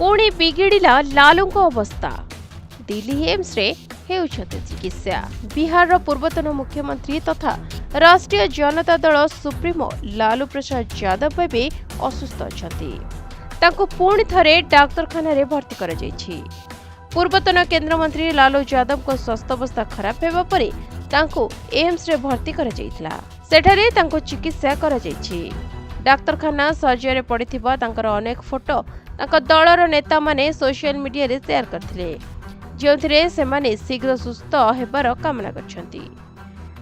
पुणी बिगिड़ा लालू अवस्था। दिल्ली एम्स रे हेउछते चिकित्सा। बिहार पूर्वतन मुख्यमंत्री तथा राष्ट्रीय जनता दल सुप्रीमो लालू प्रसाद यादव एवं असुस्थ अछंती। तांको पुणी थरे डाक्तरखाना रे भर्ती करा जायछि। पूर्वतन केंद्रमंत्री लालू यादव को स्वास्थ्यावस्था खराब हेबा परे तांको एम्स रे भर्ती करा जायथिला। सेठारे तांको चिकित्सा करा जायछि। डाक्तरखाना सर्जरी पड़िथिबा तांकर अनेक फोटो तांको दलर नेता माने सोशल मीडिया रे शेयर करथिले, जोंथिरे सेमाने शीघ्र सुस्थ हेबार कामना करछंती।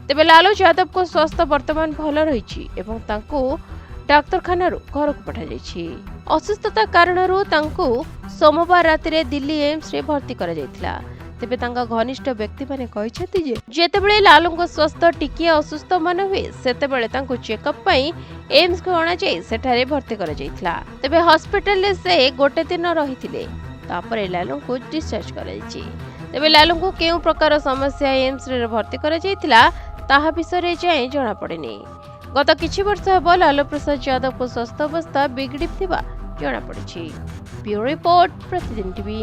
तेबे लालू यादव को स्वास्थ्य वर्तमान भल रहिछि एवं तांको डाक्तरखाना घर को पठा जायछि। असुस्थता कारणरू तांको सोमवार राति रे दिल्ली एम्स रे भर्ती करा जायथिला। तेबे तांका घनिष्ठ व्यक्ति माने कहिछथि जे जेतेबेले लालूଙ୍କ स्वास्थ्य टिके असुस्थ मन हुए सेतेबेले तांको चेकअप पई एम्स को अणा जाय सेठारे भर्ती करा जायथिला। तेबे हॉस्पिटल रे से गोटे दिन रहिथिले, तापरे लालूଙ୍କୁ डिस्चार्ज करा जायछि। तेबे लालूଙ୍କୁ केउ प्रकार समस्या एम्स रे भर्ती करा जायथिला ताहा विषय जाय जणा पड़ेनी। गत किछि वर्ष हेबो लालू प्रसाद यादव को स्वास्थ्य अवस्था बिगड़िथिबा जणा पड़िछि। ब्यूरो रिपोर्ट, प्रतिदिन टीवी।